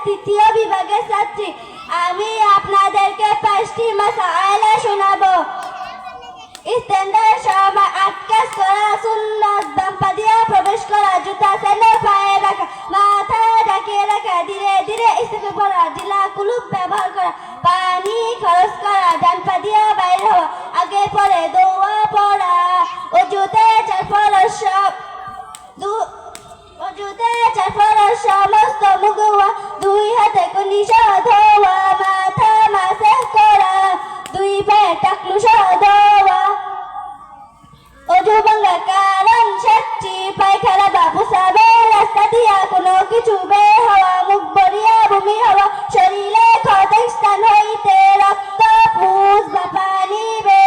তৃতীয় বিভাগের ছাত্রী। আমি আপনাদেরকে 5টি মাসাইলা শোনাবো। ইস্তেঞ্জার সময় 8 কাজ করা, সুন্নাত বাম্পা দিয়া প্রবেশ করা, জুতা স্যান্ডেল পায়ে রাখা, মাথা ঢাকিয়ে রাখা, ধীরে ধীরে ইস্তেঞ্জা করা, ঢিলা কুলুপ ব্যবহার করা, পানি খরচ করা, ডান পা দিয়া বাইর হওয়া, আগে পরে দোয়া পড়া, অজুতে 4 ফরজ সমস্ত মুখ ধোয়া, 2 হাতে কনি সহ ধোয়া, মাথা মাসে করা, 2 পায়ে টাকলু সহ ধোয়া। অজু ভাঙা কারণ 7টি, পায়খানা বা প্রস্রাবে রাস্তা দিয়া কোনো কিছু বের হওয়া, মুখ ভরিয়া বমি হওয়া, শরীরে ক্ষত স্থান হইতে রক্ত পুষ বা পানি বের